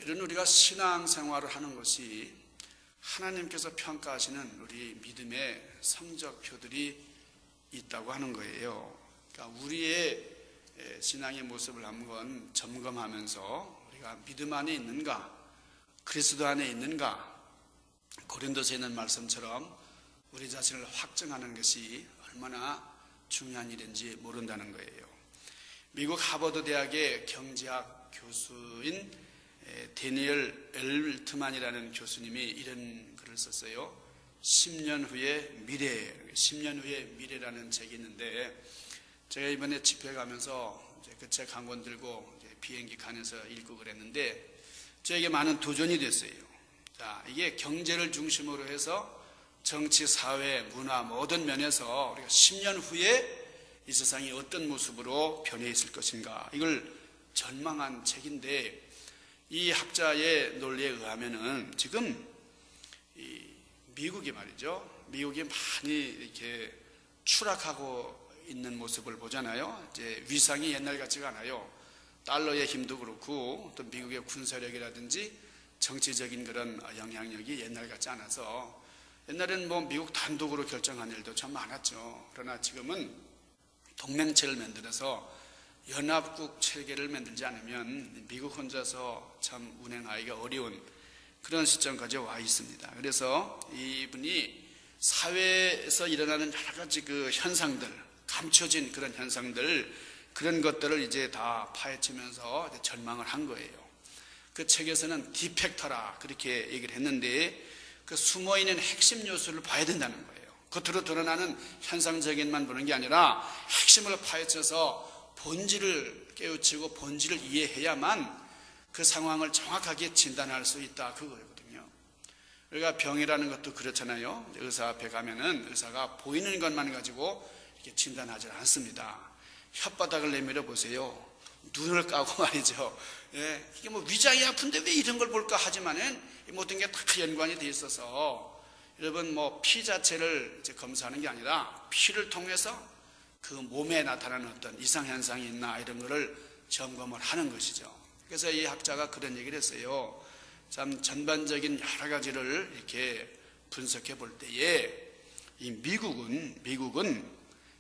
이런 우리가 신앙생활을 하는 것이 하나님께서 평가하시는 우리 믿음의 성적표들이 있다고 하는 거예요. 그러니까 우리의 신앙의 모습을 한번 점검하면서 우리가 믿음 안에 있는가, 그리스도 안에 있는가, 고린도서에 있는 말씀처럼 우리 자신을 확증하는 것이 얼마나 중요한 일인지 모른다는 거예요. 미국 하버드 대학의 경제학 교수인 데니엘 엘트만이라는 교수님이 이런 글을 썼어요. 10년 후의 미래, 10년 후의 미래라는 책이 있는데, 제가 이번에 집회 가면서 그 책 한 권 들고 비행기 칸에서 읽고 그랬는데 저에게 많은 도전이 됐어요. 자, 이게 경제를 중심으로 해서 정치, 사회, 문화 모든 면에서 우리가 10년 후에 이 세상이 어떤 모습으로 변해 있을 것인가, 이걸 전망한 책인데, 이 학자의 논리에 의하면은 지금 이 미국이 말이죠, 미국이 많이 이렇게 추락하고 있는 모습을 보잖아요. 이제 위상이 옛날 같지가 않아요. 달러의 힘도 그렇고 또 미국의 군사력이라든지 정치적인 그런 영향력이 옛날 같지 않아서, 옛날에는 뭐 미국 단독으로 결정한 일도 참 많았죠. 그러나 지금은 동맹체를 만들어서 연합국 체계를 만들지 않으면 미국 혼자서 참 운행하기가 어려운 그런 시점까지 와 있습니다. 그래서 이분이 사회에서 일어나는 여러 가지 그 현상들, 감춰진 그런 현상들, 그런 것들을 이제 다 파헤치면서 이제 전망을 한 거예요. 그 책에서는 디펙터라 그렇게 얘기를 했는데, 그 숨어있는 핵심 요소를 봐야 된다는 거예요. 겉으로 드러나는 현상적인만 보는 게 아니라 핵심을 파헤쳐서 본질을 깨우치고 본질을 이해해야만 그 상황을 정확하게 진단할 수 있다, 그거거든요. 우리가 병이라는 것도 그렇잖아요. 의사 앞에 가면은 의사가 보이는 것만 가지고 이렇게 진단하지 않습니다. 혓바닥을 내밀어 보세요. 눈을 까고 말이죠. 예, 이게 뭐 위장이 아픈데 왜 이런 걸 볼까 하지만은 모든 게 다 연관이 돼 있어서, 여러분 뭐 피 자체를 이제 검사하는 게 아니라 피를 통해서 그 몸에 나타나는 어떤 이상현상이 있나 이런 거를 점검을 하는 것이죠. 그래서 이 학자가 그런 얘기를 했어요. 참 전반적인 여러 가지를 이렇게 분석해 볼 때에 이 미국은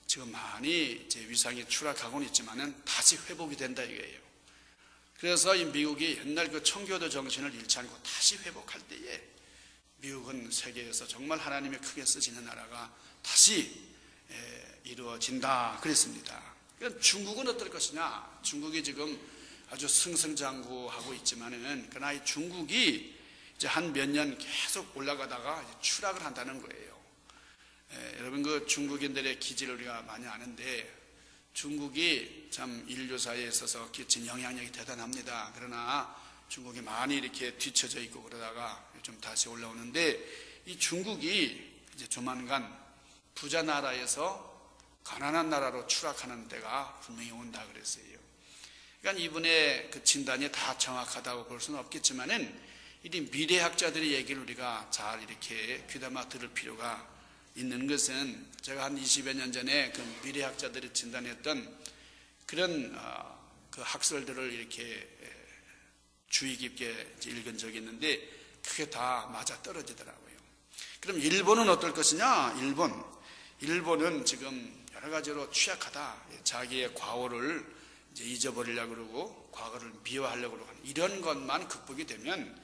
지금 많이 이제 위상이 추락하고는 있지만은 다시 회복이 된다 이거예요. 그래서 이 미국이 옛날 그 청교도 정신을 잃지 않고 다시 회복할 때에 미국은 세계에서 정말 하나님의 크게 쓰시는 나라가 다시 이루어진다 그랬습니다. 그럼 중국은 어떨 것이냐? 중국이 지금 아주 승승장구하고 있지만은, 그러나 이 중국이 이제 한 몇 년 계속 올라가다가 이제 추락을 한다는 거예요. 여러분 그 중국인들의 기질을 우리가 많이 아는데, 중국이 참 인류사에 있어서 끼친 영향력이 대단합니다. 그러나 중국이 많이 이렇게 뒤처져 있고 그러다가 좀 다시 올라오는데, 이 중국이 이제 조만간 부자 나라에서 가난한 나라로 추락하는 때가 분명히 온다 그랬어요. 그러니까 이분의 그 진단이 다 정확하다고 볼 수는 없겠지만은, 이 미래학자들의 얘기를 우리가 잘 이렇게 귀담아 들을 필요가 있는 것은, 제가 한 20여 년 전에 그 미래학자들이 진단했던 그런 그 학설들을 이렇게 주의 깊게 읽은 적이 있는데, 그게 다 맞아 떨어지더라고요. 그럼 일본은 어떨 것이냐? 일본은 지금 여러 가지로 취약하다. 자기의 과오를 이제 잊어버리려고 그러고 과거를 미워하려고 그러고, 이런 것만 극복이 되면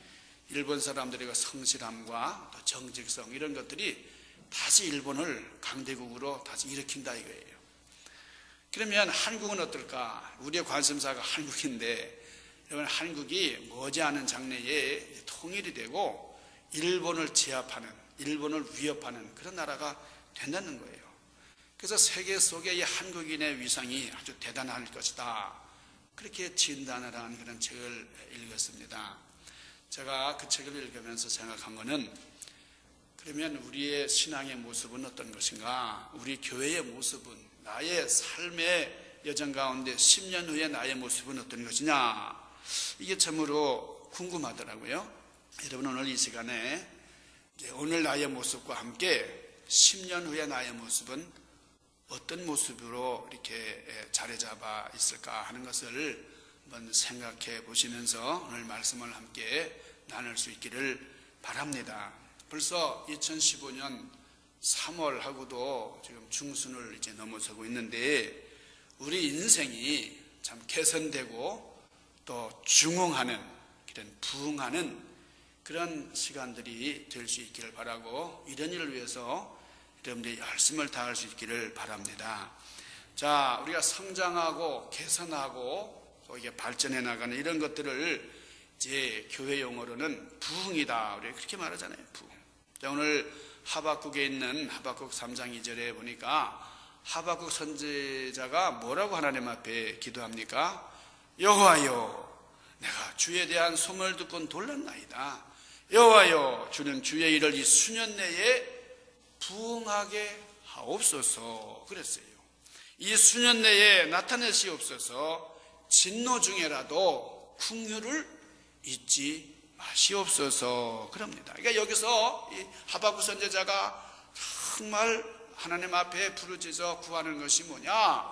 일본 사람들의 성실함과 또 정직성 이런 것들이 다시 일본을 강대국으로 다시 일으킨다 이거예요. 그러면 한국은 어떨까? 우리의 관심사가 한국인데, 여러분 한국이 머지않은 장래에 통일이 되고 일본을 제압하는, 일본을 위협하는 그런 나라가 된다는 거예요. 그래서 세계 속에 이 한국인의 위상이 아주 대단할 것이다, 그렇게 진단을 한 그런 책을 읽었습니다. 제가 그 책을 읽으면서 생각한 거는, 그러면 우리의 신앙의 모습은 어떤 것인가? 우리 교회의 모습은, 나의 삶의 여정 가운데 10년 후에 나의 모습은 어떤 것이냐? 이게 참으로 궁금하더라고요. 여러분 오늘 이 시간에 오늘 나의 모습과 함께 10년 후에 나의 모습은 어떤 모습으로 이렇게 자리 잡아 있을까 하는 것을 한번 생각해 보시면서 오늘 말씀을 함께 나눌 수 있기를 바랍니다. 벌써 2015년 3월하고도 지금 중순을 이제 넘어서고 있는데 우리 인생이 참 개선되고 또 중흥하는 그런 부흥하는 그런 시간들이 될 수 있기를 바라고 이런 일을 위해서 여러분들이 열심을 다할 수 있기를 바랍니다. 자, 우리가 성장하고 개선하고 또 이게 발전해 나가는 이런 것들을 이제 교회 용어로는 부흥이다. 우리가 그렇게 말하잖아요. 부흥. 자, 오늘 하박국에 있는 하박국 3장 2절에 보니까 하박국 선지자가 뭐라고 하나님 앞에 기도합니까? 여호와여, 내가 주에 대한 소문을 듣고 놀랐나이다. 여호와여, 주는 주의 일을 이 수년 내에 부흥하게 하옵소서 그랬어요. 이 수년 내에 나타내시옵소서. 진노 중에라도 긍휼을 잊지 마시옵소서 그럽니다. 그러니까 여기서 이 하박국 선지자가 정말 하나님 앞에 부르짖어 구하는 것이 뭐냐?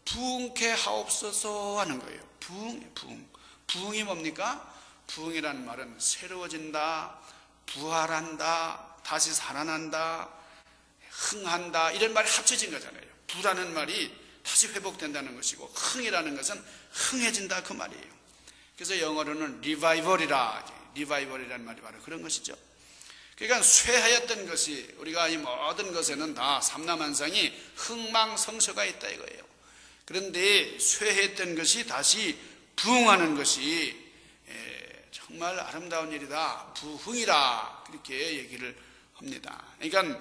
부흥케 하옵소서 하는 거예요. 부흥. 부흥이 뭡니까? 부흥이라는 말은 새로워진다, 부활한다, 다시 살아난다, 흥한다 이런 말이 합쳐진 거잖아요. 부라는 말이 다시 회복된다는 것이고 흥이라는 것은 흥해진다 그 말이에요. 그래서 영어로는 리바이벌이라는 말이 바로 그런 것이죠. 그러니까 쇠하였던 것이 우리가 이 모든 것에는 다 삼라만상이 흥망성쇠가 있다 이거예요. 그런데 쇠했던 것이 다시 부흥하는 것이 정말 아름다운 일이다. 부흥이라 그렇게 얘기를 합니다. 그러니까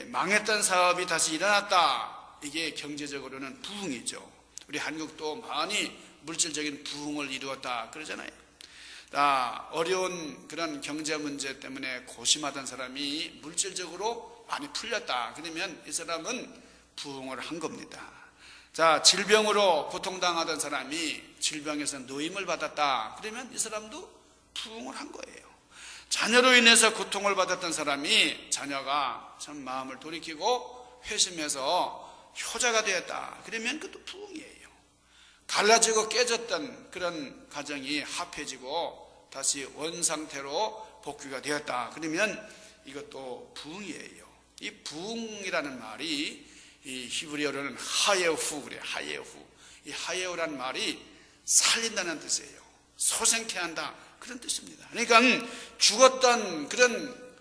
망했던 사업이 다시 일어났다. 이게 경제적으로는 부흥이죠. 우리 한국도 많이 물질적인 부흥을 이루었다 그러잖아요. 어려운 그런 경제 문제 때문에 고심하던 사람이 물질적으로 많이 풀렸다. 그러면 이 사람은 부흥을 한 겁니다. 자, 질병으로 고통당하던 사람이 질병에서 노임을 받았다. 그러면 이 사람도 부흥을 한 거예요. 자녀로 인해서 고통을 받았던 사람이 자녀가 참 마음을 돌이키고 회심해서 효자가 되었다. 그러면 그것도 부흥이에요. 갈라지고 깨졌던 그런 가정이 합해지고 다시 원상태로 복귀가 되었다. 그러면 이것도 부흥이에요. 이 부흥이라는 말이 이 히브리어로는 하예후 그래요. 하예후. 이 하예후라는 말이 살린다는 뜻이에요. 소생케 한다. 그런 뜻입니다. 그러니까 죽었던 그런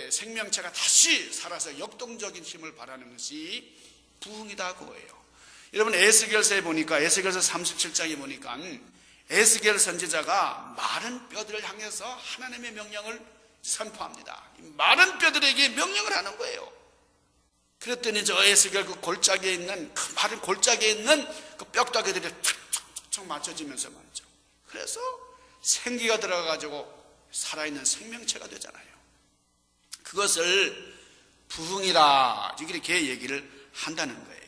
생명체가 다시 살아서 역동적인 힘을 발하는 것이 부흥이다 그거예요. 여러분 에스겔서에 보니까 에스겔서 37장에 보니까 에스겔 선지자가 마른 뼈들을 향해서 하나님의 명령을 선포합니다. 마른 뼈들에게 명령을 하는 거예요. 그랬더니 저 에스겔 그 골짜기에 있는 그 마른 골짜기에 있는 그 뼈다귀들이 탁탁탁 맞춰지면서 말이죠. 그래서 생기가 들어가가지고 살아있는 생명체가 되잖아요. 그것을 부흥이라 이렇게 얘기를 한다는 거예요.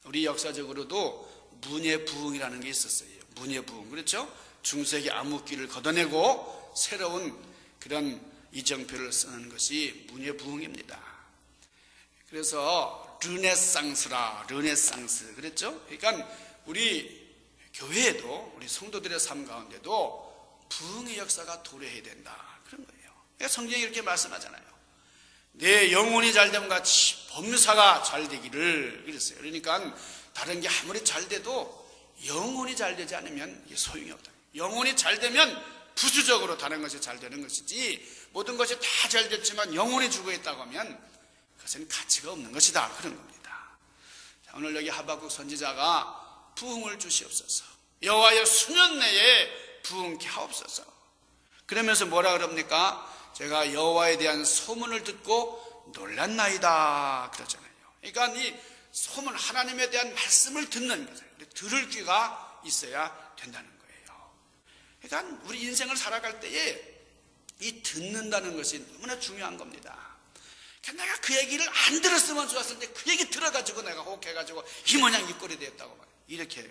우리 역사적으로도 문예 부흥이라는 게 있었어요. 문예 부흥. 그렇죠? 중세기 암흑기를 걷어내고 새로운 그런 이정표를 쓰는 것이 문예 부흥입니다. 그래서 르네상스 그랬죠? 그러니까 우리 교회에도 우리 성도들의 삶 가운데도 부흥의 역사가 도래해야 된다. 그런 거예요. 그러니까 성경이 이렇게 말씀하잖아요. 내 영혼이 잘됨 같이 범사가 잘 되기를 그랬어요. 그러니까 다른 게 아무리 잘 돼도 영혼이 잘 되지 않으면 이게 소용이 없다. 영혼이 잘 되면 부수적으로 다른 것이 잘 되는 것이지 모든 것이 다 잘 됐지만 영혼이 죽어 있다고 하면 그것은 가치가 없는 것이다. 그런 겁니다. 자, 오늘 여기 하박국 선지자가 부흥을 주시옵소서. 여호와여 수년 내에 부흥케 하옵소서. 그러면서 뭐라 그럽니까? 제가 여호와에 대한 소문을 듣고 놀랐나이다 그러잖아요. 그러니까 이 소문 하나님에 대한 말씀을 듣는 거죠. 들을 귀가 있어야 된다는 거예요. 그러니까 우리 인생을 살아갈 때에 이 듣는다는 것이 너무나 중요한 겁니다. 그러니까 내가 그 얘기를 안 들었으면 좋았을 때 그 얘기 들어가지고 내가 혹해가지고 이 모양 이 꼴이 되었다고 말해요. 이렇게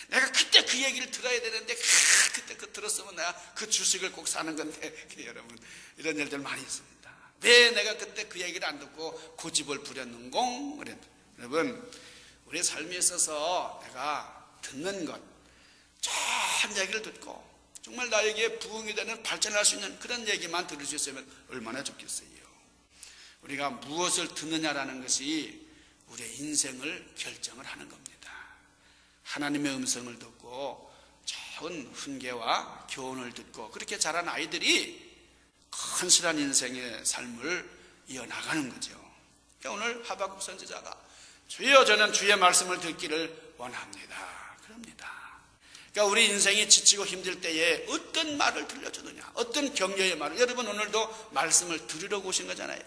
내가 그때 그 얘기를 들어야 되는데 그때 그 들었으면 내가 그 주식을 꼭 사는 건데 여러분 이런 일들 많이 있습니다. 왜 내가 그때 그 얘기를 안 듣고 고집을 부렸는공? 여러분 우리 삶에 있어서 내가 듣는 것 이러한 얘기를 듣고 정말 나에게 부흥이 되는 발전할 수 있는 그런 얘기만 들을 수 있으면 얼마나 좋겠어요. 우리가 무엇을 듣느냐라는 것이 우리의 인생을 결정을 하는 겁니다. 하나님의 음성을 듣고 좋은 훈계와 교훈을 듣고 그렇게 자란 아이들이 건실한 인생의 삶을 이어나가는 거죠. 그러니까 오늘 하박국 선지자가 주여 저는 주의 말씀을 듣기를 원합니다. 그럽니다. 그러니까 우리 인생이 지치고 힘들 때에 어떤 말을 들려주느냐, 어떤 격려의 말을, 여러분 오늘도 말씀을 들으려고 오신 거잖아요.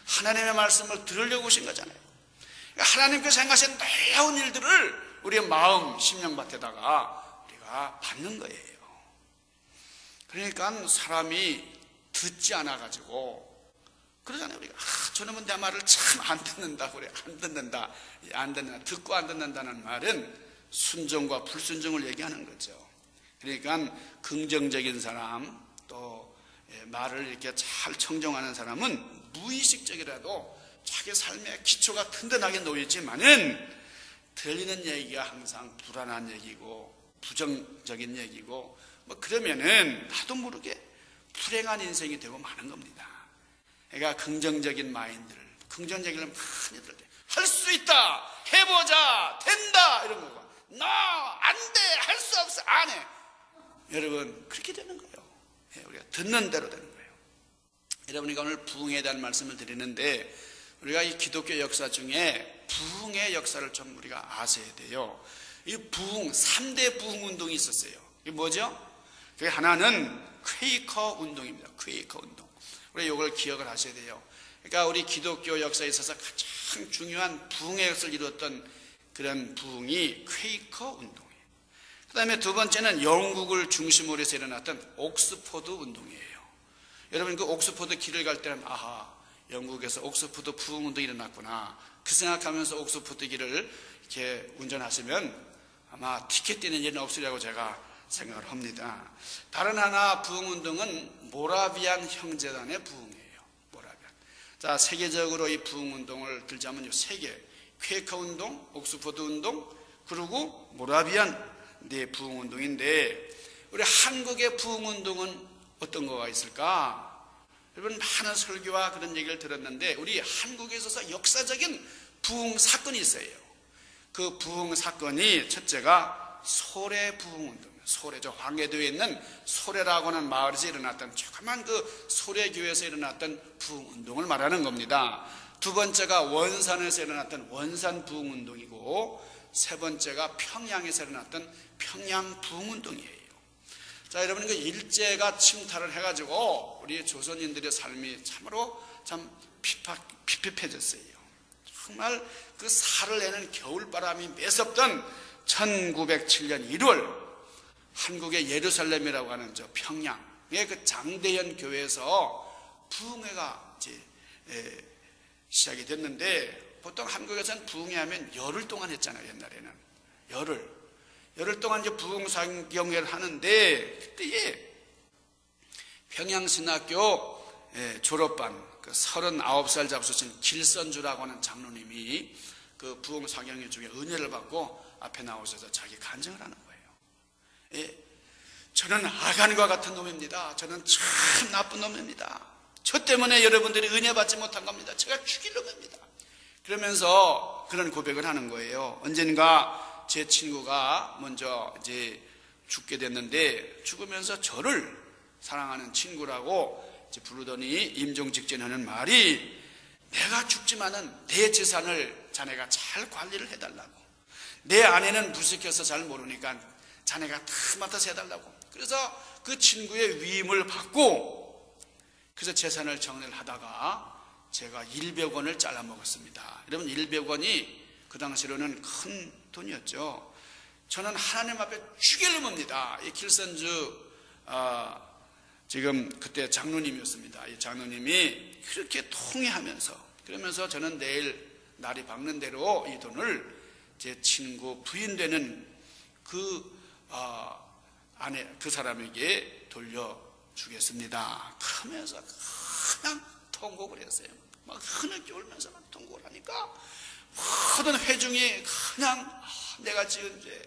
하나님의 말씀을 들으려고 오신 거잖아요. 그러니까 하나님께서 행하신 놀라운 일들을 우리의 마음, 심령밭에다가 우리가 받는 거예요. 그러니까 사람이 듣지 않아가지고 그러잖아요. 우리가 저놈은 내 말을 참 안 듣는다 그래. 안 듣는다, 듣고 안 듣는다는 말은 순종과 불순종을 얘기하는 거죠. 그러니까 긍정적인 사람, 또 말을 이렇게 잘 청정하는 사람은 무의식적이라도 자기 삶의 기초가 튼튼하게 놓이지만은 들리는 얘기가 항상 불안한 얘기고 부정적인 얘기고 뭐 그러면은 나도 모르게 불행한 인생이 되고 마는 겁니다. 그러니까 긍정적인 마인드를, 긍정적인 많이 들을 때 할 수 있다, 해보자, 된다 이런 거고 안 돼, 할 수 없어, 안 해. 여러분 그렇게 되는 거예요. 우리가 듣는 대로 되는 거예요. 여러분이가 오늘 부흥에 대한 말씀을 드리는데 우리가 이 기독교 역사 중에 부흥의 역사를 좀 우리가 아셔야 돼요. 이 부흥, 3대 부흥 운동이 있었어요. 이게 뭐죠? 그게 하나는 퀘이커 운동입니다. 퀘이커 운동. 우리 이걸 기억을 하셔야 돼요. 그러니까 우리 기독교 역사에 있어서 가장 중요한 부흥의 역사를 이루었던 그런 부흥이 퀘이커 운동이에요. 그 다음에 두 번째는 영국을 중심으로 해서 일어났던 옥스포드 운동이에요. 여러분 그 옥스포드 길을 갈 때는 아하, 영국에서 옥스포드 부흥 운동이 일어났구나 그 생각하면서 옥스포드 길을 이렇게 운전하시면 아마 티켓 뛰는 일은 없으리라고 제가 생각을 합니다. 다른 하나 부흥 운동은 모라비안 형제단의 부흥이에요. 모라비안. 자, 세계적으로 이 부흥 운동을 들자면 세 개. 퀘이커 운동, 옥스포드 운동, 그리고 모라비안 부흥 운동인데 우리 한국의 부흥 운동은 어떤 거가 있을까? 여러분 많은 설교와 그런 얘기를 들었는데 우리 한국에 있어서 역사적인 부흥 사건이 있어요. 그 부흥 사건이 첫째가 소래 부흥 운동. 소래죠. 황해도에 있는 소래라고 하는 마을에서 일어났던 조그만 그 소래교회에서 일어났던 부흥 운동을 말하는 겁니다. 두 번째가 원산에서 일어났던 원산 부흥 운동이고 세 번째가 평양에서 일어났던 평양 부흥 운동이에요. 자, 여러분 그 일제가 침탈을 해가지고 우리 조선인들의 삶이 참으로 참 핍핍해졌어요. 정말 그 살을 내는 겨울바람이 매섭던 1907년 1월 한국의 예루살렘이라고 하는 저 평양의 그 장대현 교회에서 부흥회가 이제 시작이 됐는데 보통 한국에서는 부흥회하면 열흘 동안 했잖아요. 옛날에는 열흘 동안 이제 부흥상경회를 하는데 그때에 평양신학교 졸업반 그 39살 잡수신 길선주라고 하는 장로님이 그 부흥상경회 중에 은혜를 받고 앞에 나오셔서 자기 간증을 하는 거예요. 저는 아간과 같은 놈입니다. 저는 참 나쁜 놈입니다. 저 때문에 여러분들이 은혜 받지 못한 겁니다. 제가 죽일 놈입니다. 그러면서 그런 고백을 하는 거예요. 언젠가 제 친구가 먼저 이제 죽게 됐는데 죽으면서 저를 사랑하는 친구라고 이제 부르더니 임종 직전에 하는 말이 내가 죽지만은 내 재산을 자네가 잘 관리를 해달라고. 내 아내는 무식해서 잘 모르니까 자네가 다 맡아서 해달라고. 그래서 그 친구의 위임을 받고 그래서 재산을 정리를 하다가 제가 100원을 잘라 먹었습니다. 여러분 100원이 그 당시로는 큰 돈이었죠. 저는 하나님 앞에 죽일 놈입니다. 이 길선주 지금 그때 장로님이었습니다. 이 장로님이 그렇게 통회하면서 그러면서 저는 내일 날이 밝는 대로 이 돈을 제 친구 부인 되는 아내 그 사람에게 돌려주겠습니다. 그러면서 그냥 통곡을 했어요. 막 흐느껴 울면서 통곡을 하니까 모든 회중이 그냥 내가 지은 죄,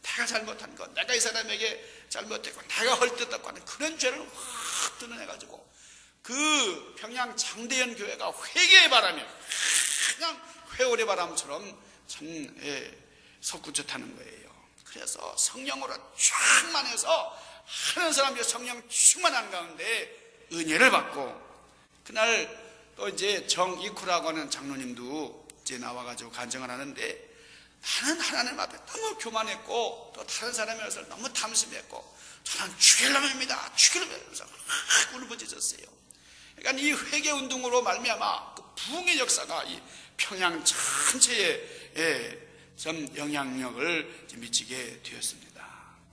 내가 잘못한 것, 내가 이 사람에게 잘못했고 내가 헐뜯었고 하는 그런 죄를 확 드러내가지고 그 평양 장대현 교회가 회개의 바람이 그냥 회오리 바람처럼 참 솟구쳤다는 거예요. 그래서 성령으로 충만해서 하는 사람들이 성령 충만한 가운데 은혜를 받고, 그날 또 이제 정이쿠라고 하는 장로님도 이제 나와가지고 간증을 하는데, 나는 하나님 앞에 너무 교만했고 또 다른 사람의 것을 너무 탐심했고 저는 죽일 놈입니다, 죽일 놈이면서 울부짖었어요. 그러니까 이 회개 운동으로 말미암아 그 부흥의 역사가 이 평양 전체에 좀 영향력을 미치게 되었습니다.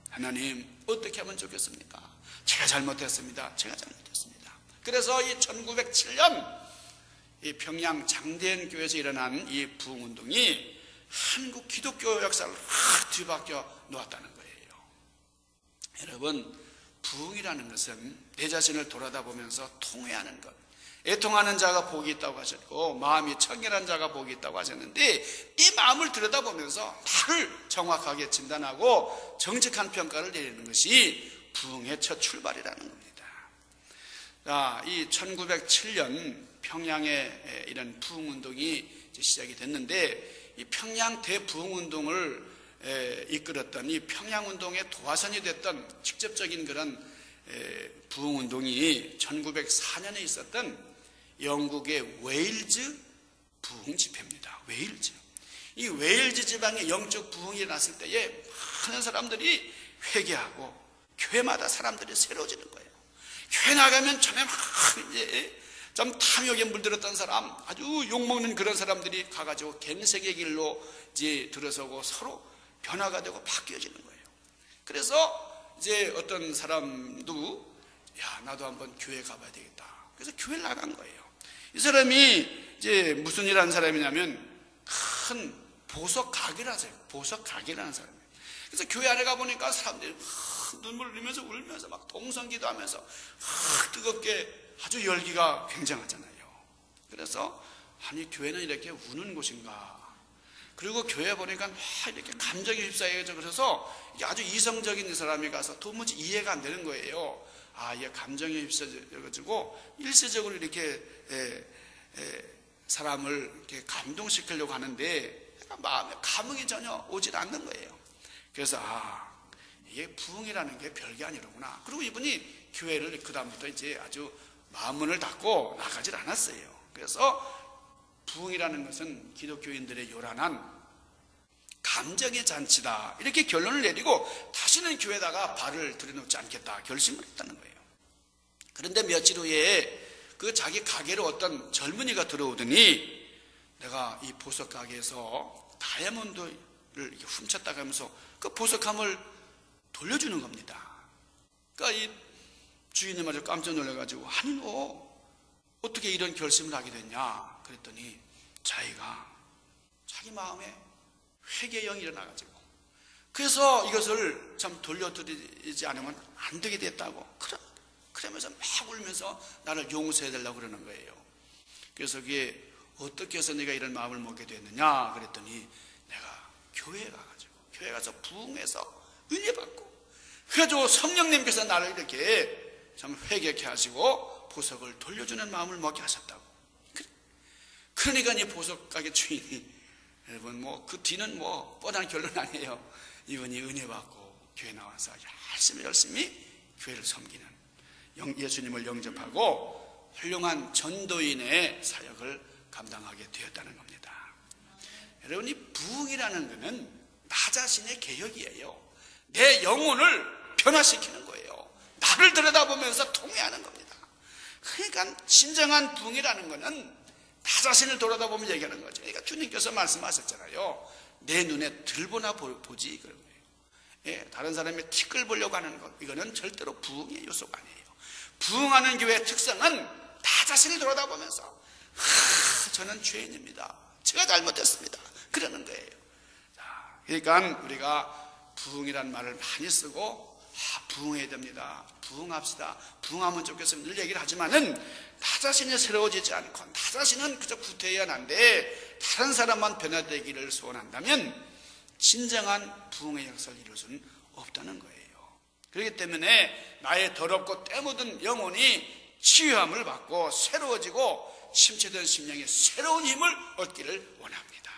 하나님 어떻게 하면 좋겠습니까? 제가 잘못했습니다. 제가 잘못했습니다. 그래서 이 1907년 이 평양 장대현 교회에서 일어난 이 부흥운동이 한국 기독교 역사를 확 뒤바뀌어 놓았다는 거예요. 여러분, 부흥이라는 것은 내 자신을 돌아다보면서 통회하는 것, 애통하는 자가 복이 있다고 하셨고 마음이 청결한 자가 복이 있다고 하셨는데, 네 마음을 들여다보면서 나를 정확하게 진단하고 정직한 평가를 내리는 것이 부흥의 첫 출발이라는 겁니다. 자, 이 1907년 평양에 이런 부흥운동이 시작이 됐는데, 이 평양 대부흥운동을 이끌었던 이 평양운동의 도화선이 됐던 직접적인 그런 부흥운동이 1904년에 있었던 영국의 웨일즈 부흥집회입니다. 웨일즈. 이 웨일즈 지방의 영적 부흥이 일어났을 때에 많은 사람들이 회개하고 교회마다 사람들이 새로워지는 거예요. 교회 나가면 전에 막 이제 좀 탐욕에 물들었던 사람, 아주 욕먹는 그런 사람들이 가가지고 갱생의 길로 이제 들어서고 서로 변화가 되고 바뀌어지는 거예요. 그래서 이제 어떤 사람도 야, 나도 한번 교회 가봐야 되겠다. 그래서 교회를 나간 거예요. 이 사람이 이제 무슨 일 하는 사람이냐면 큰 보석 가게를 하세요. 보석 가게를 하는 사람이에요. 그래서 교회 안에 가보니까 사람들이 눈물 흘리면서 울면서 막 동성기도 하면서 뜨겁게 아주 열기가 굉장하잖아요. 그래서 아니 교회는 이렇게 우는 곳인가. 그리고 교회 보니까 이렇게 감정이 휩싸여져. 그래서 이게 아주 이성적인 사람이 가서 도무지 이해가 안 되는 거예요. 아, 이게 감정에 휩싸여가지고 일시적으로 이렇게 사람을 이렇게 감동시키려고 하는데 마음에 감흥이 전혀 오질 않는 거예요. 그래서 이게 부흥이라는 게 별게 아니로구나. 그리고 이분이 교회를 그 다음부터 이제 아주 마음문을 닫고 나가질 않았어요. 그래서 부흥이라는 것은 기독교인들의 요란한 감정의 잔치다, 이렇게 결론을 내리고 다시는 교회에다가 발을 들여놓지 않겠다 결심을 했다는 거예요. 그런데 며칠 후에 그 자기 가게로 어떤 젊은이가 들어오더니 내가 이 보석 가게에서 다이아몬드를 이렇게 훔쳤다고 하면서 그 보석함을 돌려주는 겁니다. 그러니까 이 주인이 아주 깜짝 놀라가지고 아니 너 어떻게 이런 결심을 하게 됐냐 그랬더니 자기 마음에 회개형이 일어나가지고 그래서 이것을 참 돌려드리지 않으면 안 되게 됐다고 그러면서 막 울면서 나를 용서해달라고 그러는 거예요. 그래서 그게 어떻게 해서 내가 이런 마음을 먹게 됐느냐 그랬더니 내가 교회에 가서 부흥해서 은혜 받고 그래가지고 성령님께서 나를 이렇게 참 회개케 하시고 보석을 돌려주는 마음을 먹게 하셨다고. 그러니까 이 보석 가게 주인이 여러분 그 뒤는 뻔한 결론 아니에요. 이분이 은혜 받고 교회 나와서 열심히 교회를 섬기는 예수님을 영접하고 훌륭한 전도인의 사역을 감당하게 되었다는 겁니다. 여러분, 이 부흥이라는 것은 나 자신의 개혁이에요. 내 영혼을 변화시키는 거예요. 나를 들여다보면서 통회하는 겁니다. 그러니까 진정한 부흥이라는 것은 나 자신을 돌아다보면 얘기하는 거죠. 그러니까 주님께서 말씀하셨잖아요. 내 눈에 들보나 보지 그런 거예요. 예, 다른 사람의 티끌 보려고 하는 것, 이거는 절대로 부흥의 요소가 아니에요. 부흥하는 교회의 특성은 나 자신을 돌아다보면서 저는 죄인입니다. 제가 잘못했습니다. 그러는 거예요. 자, 그러니까 우리가 부흥이라는 말을 많이 쓰고 부흥해야 됩니다. 부흥합시다. 부흥하면 좋겠습니다. 늘 얘기를 하지만은 나 자신이 새로워지지 않고 나 자신은 그저 구태여야 하는데 다른 사람만 변화되기를 소원한다면 진정한 부흥의 역사를 이룰 수는 없다는 거예요. 그렇기 때문에 나의 더럽고 때묻은 영혼이 치유함을 받고 새로워지고 침체된 심령에 새로운 힘을 얻기를 원합니다.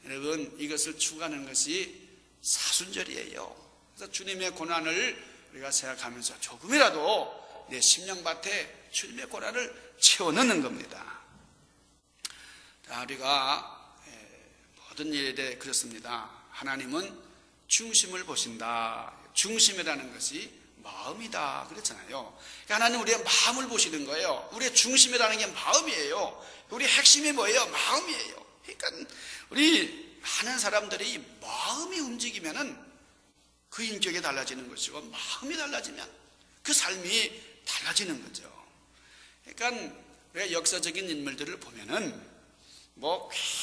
여러분, 이것을 추구하는 것이 사순절이에요. 그래서 주님의 고난을 우리가 생각하면서 조금이라도 내 심령밭에 주님의 고난을 채워넣는 겁니다. 자, 우리가 모든 일에 대해 그렇습니다. 하나님은 중심을 보신다. 중심이라는 것이 마음이다 그랬잖아요. 그러니까 하나님 우리의 마음을 보시는 거예요. 우리의 중심이라는 게 마음이에요. 우리 핵심이 뭐예요? 마음이에요. 그러니까 우리 많은 사람들이 마음이 움직이면은 그 인격이 달라지는 것이고, 마음이 달라지면 그 삶이 달라지는 거죠. 그러니까 우리가 역사적인 인물들을 보면은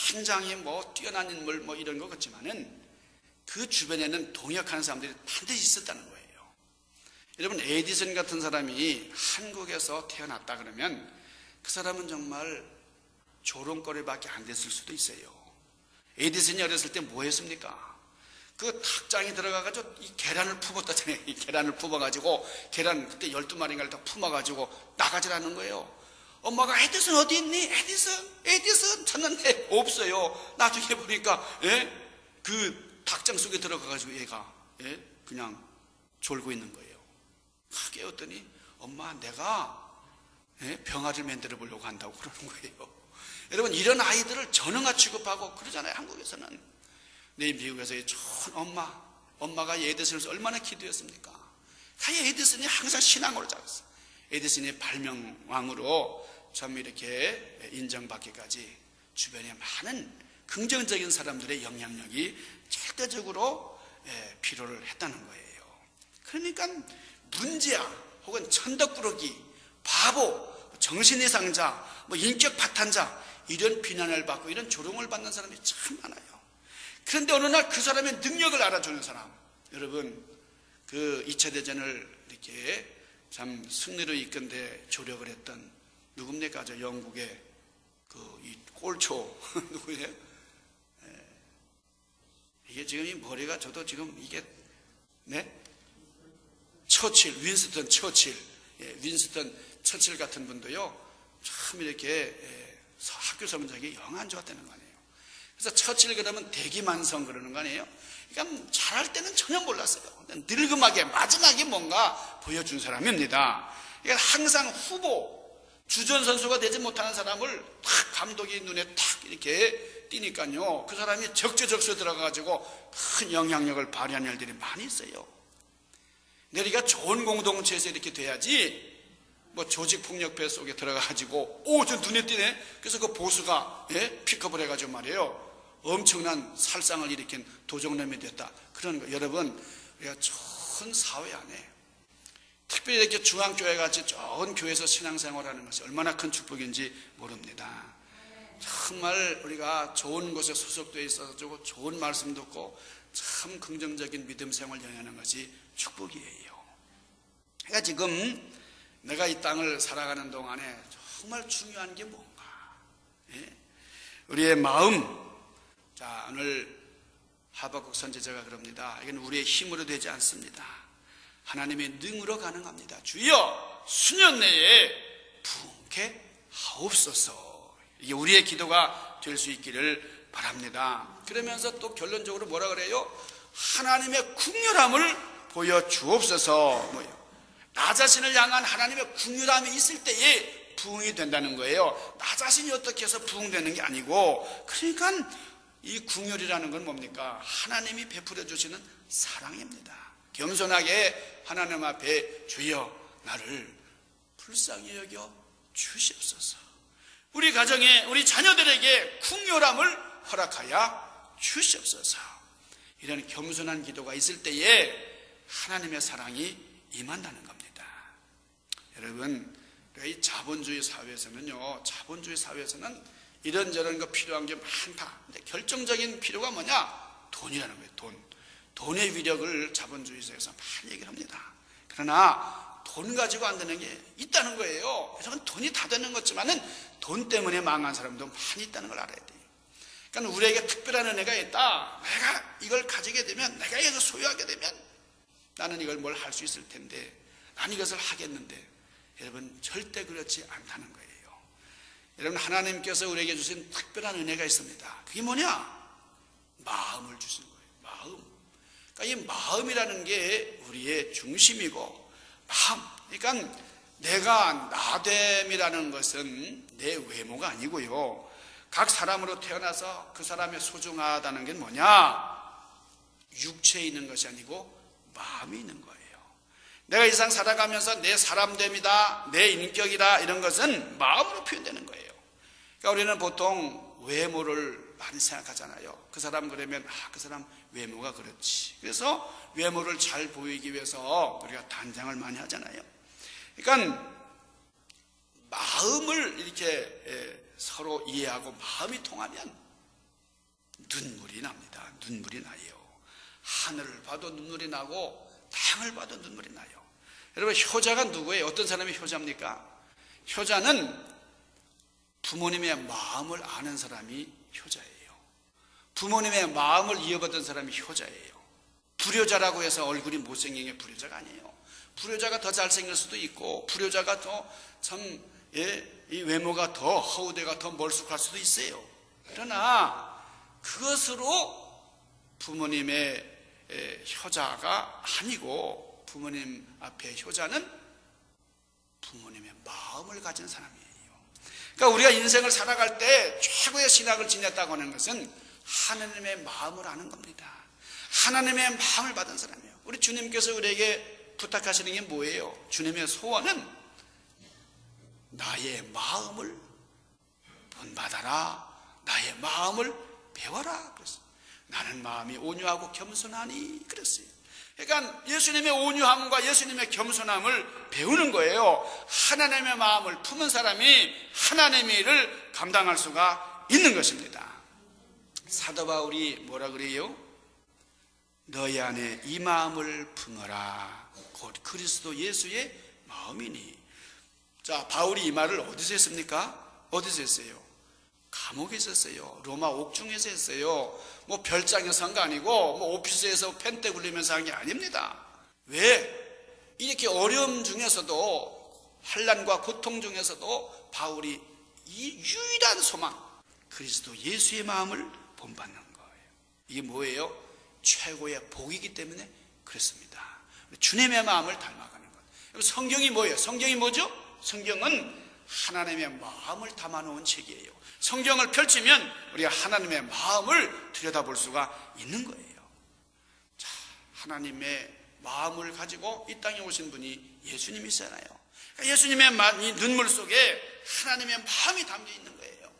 굉장히 뛰어난 인물 이런 것 같지만은 그 주변에는 동역하는 사람들이 반드시 있었다는 거예요. 여러분, 에디슨 같은 사람이 한국에서 태어났다 그러면 그 사람은 정말 조롱거리밖에 안 됐을 수도 있어요. 에디슨이 어렸을 때 뭐 했습니까? 그 탁장에 들어가가지고 이 계란을 품었다잖아요. 이 계란을 품어가지고 계란 그때 12마리인가를 다 품어가지고 나가지라는 거예요. 엄마가 에디슨 어디 있니? 에디슨 찾는데 없어요. 나중에 보니까 그 탁장 속에 들어가가지고 얘가 그냥 졸고 있는 거예요. 깨웠더니 엄마, 내가 병아리를 만들어 보려고 한다고 그러는 거예요. 여러분, 이런 아이들을 전응아 취급하고 그러잖아요. 한국에서는. 내 미국에서의 좋은 엄마가 에디슨을 얼마나 기도했습니까? 에디슨이 항상 신앙으로 자랐어요. 에디슨이 발명왕으로 참 이렇게 인정받기까지 주변에 많은 긍정적인 사람들의 영향력이 절대적으로 필요를 했다는 거예요. 그러니까 문제야 혹은 천덕꾸러기, 바보, 정신이상자, 인격 파탄자 이런 비난을 받고 이런 조롱을 받는 사람이 참 많아요. 그런데 어느 날 그 사람의 능력을 알아주는 사람, 여러분, 그 2차 대전을 이렇게 참 승리로 이끈데 조력을 했던 누굽니까? 저 영국의 이 꼴초 누구예요? 이게 지금 이 머리가 저도 지금 이게 윈스턴 처칠, 윈스턴 처칠 같은 분도요 참 이렇게 학교 성적이 영 안 좋았다는 거 아니에요. 그래서 처칠 그러면 대기만성 그러는 거 아니에요. 그러니까 잘할 때는 전혀 몰랐어요. 늙음하게 마지막에 뭔가 보여준 사람입니다. 그러니까 항상 후보, 주전 선수가 되지 못하는 사람을 탁 감독이 눈에 탁 이렇게 띄니까요, 그 사람이 적재적소에 들어가가지고 큰 영향력을 발휘하는 일들이 많이 있어요. 내가 좋은 공동체에서 이렇게 돼야지, 조직폭력배 속에 들어가가지고, 저 눈에 띄네? 그래서 그 보수가, 픽업을 해가지고 말이에요. 엄청난 살상을 일으킨 도적놈이 됐다. 그런 거. 여러분, 우리가 좋은 사회 안에, 특별히 이렇게 중앙교회 같이 좋은 교회에서 신앙생활하는 것이 얼마나 큰 축복인지 모릅니다. 정말 우리가 좋은 곳에 소속되어 있어서 좋은 말씀 듣고 참 긍정적인 믿음 생활을 영위하는 것이 축복이에요. 그러니까 지금 내가 이 땅을 살아가는 동안에 정말 중요한 게 뭔가? 우리의 마음. 자, 오늘 하박국 선지자가 그럽니다. 이건 우리의 힘으로 되지 않습니다. 하나님의 능으로 가능합니다. 주여 수년 내에 부흥케 하옵소서. 이게 우리의 기도가 될 수 있기를 바랍니다. 그러면서 또 결론적으로 뭐라 그래요? 하나님의 긍휼함을 보여주옵소서. 나 자신을 향한 하나님의 긍휼함이 있을 때에 부흥이 된다는 거예요. 나 자신이 어떻게 해서 부흥되는 게 아니고, 그러니까 이 긍휼이라는 건 뭡니까? 하나님이 베풀어 주시는 사랑입니다. 겸손하게 하나님 앞에 주여 나를 불쌍히 여겨 주시옵소서. 우리 가정에 우리 자녀들에게 긍휼함을 허락하여 주시옵소서. 이런 겸손한 기도가 있을 때에 하나님의 사랑이 임한다는 겁니다. 여러분, 이 자본주의 사회에서는요, 자본주의 사회에서는 이런저런 거 필요한 게 많다. 근데 결정적인 필요가 뭐냐? 돈이라는 거예요. 돈의 위력을 자본주의 사회에서 많이 얘기를 합니다. 그러나 돈 가지고 안 되는 게 있다는 거예요. 여러분, 돈이 다 되는 거지만은 돈 때문에 망한 사람도 많이 있다는 걸 알아야 돼요. 그러니까 우리에게 특별한 은혜가 있다. 내가 이걸 가지게 되면, 내가 이것을 소유하게 되면 나는 이걸 뭘 할 수 있을 텐데, 난 이것을 하겠는데, 여러분 절대 그렇지 않다는 거예요. 여러분, 하나님께서 우리에게 주신 특별한 은혜가 있습니다. 그게 뭐냐? 마음을 주신 거예요. 마음. 그러니까 이 마음이라는 게 우리의 중심이고, 마음. 그러니까 내가 나됨이라는 것은 내 외모가 아니고요. 각 사람으로 태어나서 그 사람의 소중하다는 게 뭐냐? 육체에 있는 것이 아니고 마음이 있는 거예요. 내가 이 세상 살아가면서 내 사람됨이다, 내 인격이다, 이런 것은 마음으로 표현되는 거예요. 그러니까 우리는 보통 외모를 많이 생각하잖아요. 그 사람 그러면 그 사람 외모가 그렇지. 그래서 외모를 잘 보이기 위해서 우리가 단장을 많이 하잖아요. 그러니까 마음을 이렇게 서로 이해하고 마음이 통하면 눈물이 납니다. 눈물이 나요. 하늘을 봐도 눈물이 나고 땅을 봐도 눈물이 나요. 여러분, 효자가 누구예요? 어떤 사람이 효자입니까? 효자는 부모님의 마음을 아는 사람이 효자예요. 부모님의 마음을 이어받은 사람이 효자예요. 불효자라고 해서 얼굴이 못생긴 게 불효자가 아니에요. 불효자가 더 잘생길 수도 있고, 불효자가 더 이 외모가 더 허우대가 더 멀쑥할 수도 있어요. 그러나 그것으로 부모님의 효자가 아니고, 부모님 앞에 효자는 부모님의 마음을 가진 사람이에요. 그러니까 우리가 인생을 살아갈 때 최고의 신학을 지녔다고 하는 것은 하나님의 마음을 아는 겁니다. 하나님의 마음을 받은 사람이에요. 우리 주님께서 우리에게 부탁하시는 게 뭐예요? 주님의 소원은 나의 마음을 본받아라, 나의 마음을 배워라 그랬어요. 나는 마음이 온유하고 겸손하니 그랬어요. 그러니까 예수님의 온유함과 예수님의 겸손함을 배우는 거예요. 하나님의 마음을 품은 사람이 하나님의 일을 감당할 수가 있는 것입니다. 사도 바울이 뭐라 그래요? 너희 안에 이 마음을 품어라. 곧 그리스도 예수의 마음이니. 자, 바울이 이 말을 어디서 했습니까? 어디서 했어요? 감옥에 있었어요. 로마 옥중에서 했어요. 뭐 별장에서 한 거 아니고, 뭐 오피스에서 펜대 굴리면서 한 게 아닙니다. 왜? 이렇게 어려움 중에서도, 환난과 고통 중에서도 바울이 이 유일한 소망, 그리스도 예수의 마음을 본받는 거예요. 이게 뭐예요? 최고의 복이기 때문에 그렇습니다. 주님의 마음을 닮아가는 것. 성경이 뭐예요? 성경이 뭐죠? 성경은 하나님의 마음을 담아놓은 책이에요. 성경을 펼치면 우리가 하나님의 마음을 들여다볼 수가 있는 거예요. 자, 하나님의 마음을 가지고 이 땅에 오신 분이 예수님이잖아요. 그러니까 예수님의 이 눈물 속에 하나님의 마음이 담겨 있는 거예요.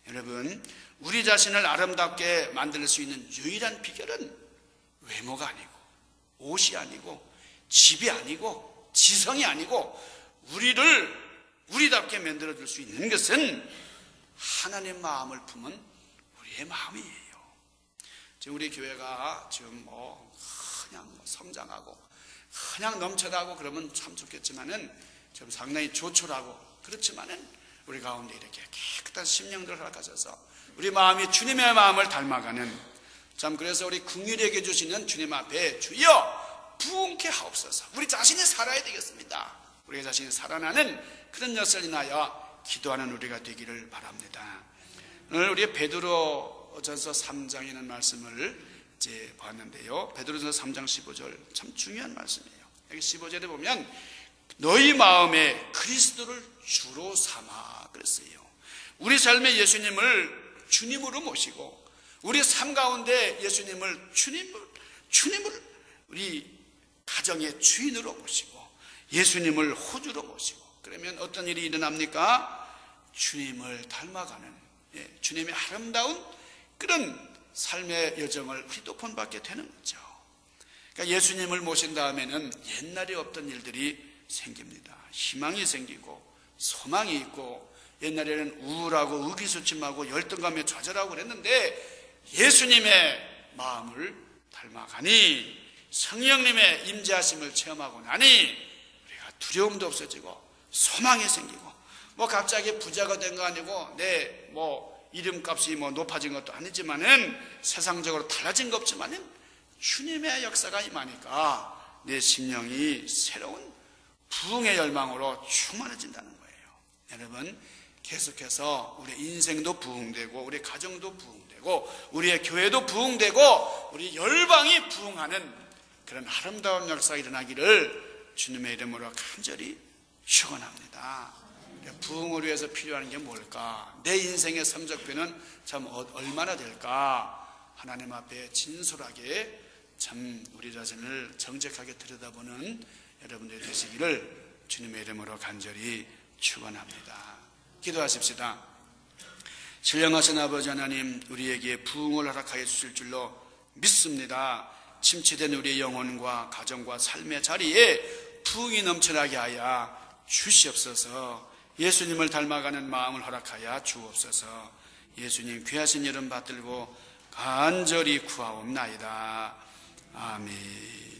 여러분, 우리 자신을 아름답게 만들 수 있는 유일한 비결은 외모가 아니고, 옷이 아니고, 집이 아니고, 지성이 아니고, 우리를 우리답게 만들어줄 수 있는 것은 하나님의 마음을 품은 우리의 마음이에요. 지금 우리 교회가 지금 그냥 성장하고 그냥 넘쳐나고 그러면 참 좋겠지만은 좀 상당히 조촐하고 그렇지만은 우리 가운데 이렇게 깨끗한 심령들을 허락하셔서 우리 마음이 주님의 마음을 닮아가는, 참 그래서 우리 긍휼하게 주시는 주님 앞에 주여 부흥케 하옵소서. 우리 자신이 살아야 되겠습니다. 우리 자신이 살아나는 그런 역사를 인하여 기도하는 우리가 되기를 바랍니다. 오늘 우리 베드로전서 3장이라는 말씀을 이제 봤는데요. 베드로전서 3장 15절 참 중요한 말씀이에요. 여기 15절에 보면 너희 마음에 그리스도를 주로 삼아 그랬어요. 우리 삶의 예수님을 주님으로 모시고, 우리 삶 가운데 예수님을 주님을 우리 가정의 주인으로 모시고, 예수님을 호주로 모시고, 그러면 어떤 일이 일어납니까? 주님을 닮아가는, 주님의 아름다운 그런 삶의 여정을 우리도 본받게 되는 거죠. 그러니까 예수님을 모신 다음에는 옛날에 없던 일들이 생깁니다. 희망이 생기고 소망이 있고, 옛날에는 우울하고 의기소침하고 열등감에 좌절하고 그랬는데 예수님의 마음을 닮아가니, 성령님의 임재하심을 체험하고 나니 우리가 두려움도 없어지고 소망이 생기고, 뭐 갑자기 부자가 된 거 아니고 내 이름값이 뭐 높아진 것도 아니지만은 세상적으로 달라진 것 없지만은 주님의 역사가 임하니까 내 심령이 새로운 부흥의 열망으로 충만해진다는 거예요. 여러분, 계속해서 우리 인생도 부흥되고 우리 가정도 부흥되고 우리의 교회도 부흥되고 우리 열방이 부흥하는 그런 아름다운 역사가 일어나기를 주님의 이름으로 간절히 축원합니다. 부흥을 위해서 필요한 게 뭘까? 내 인생의 성적표는 참 얼마나 될까? 하나님 앞에 진솔하게 참 우리 자신을 정직하게 들여다보는 여러분들이 되시기를 주님의 이름으로 간절히 축원합니다. 기도하십시다. 신령하신 아버지 하나님, 우리에게 부흥을 허락하여 주실 줄로 믿습니다. 침체된 우리의 영혼과 가정과 삶의 자리에 부흥이 넘쳐나게 하여 주시옵소서. 예수님을 닮아가는 마음을 허락하여 주옵소서. 예수님 귀하신 이름 받들고 간절히 구하옵나이다. 아멘.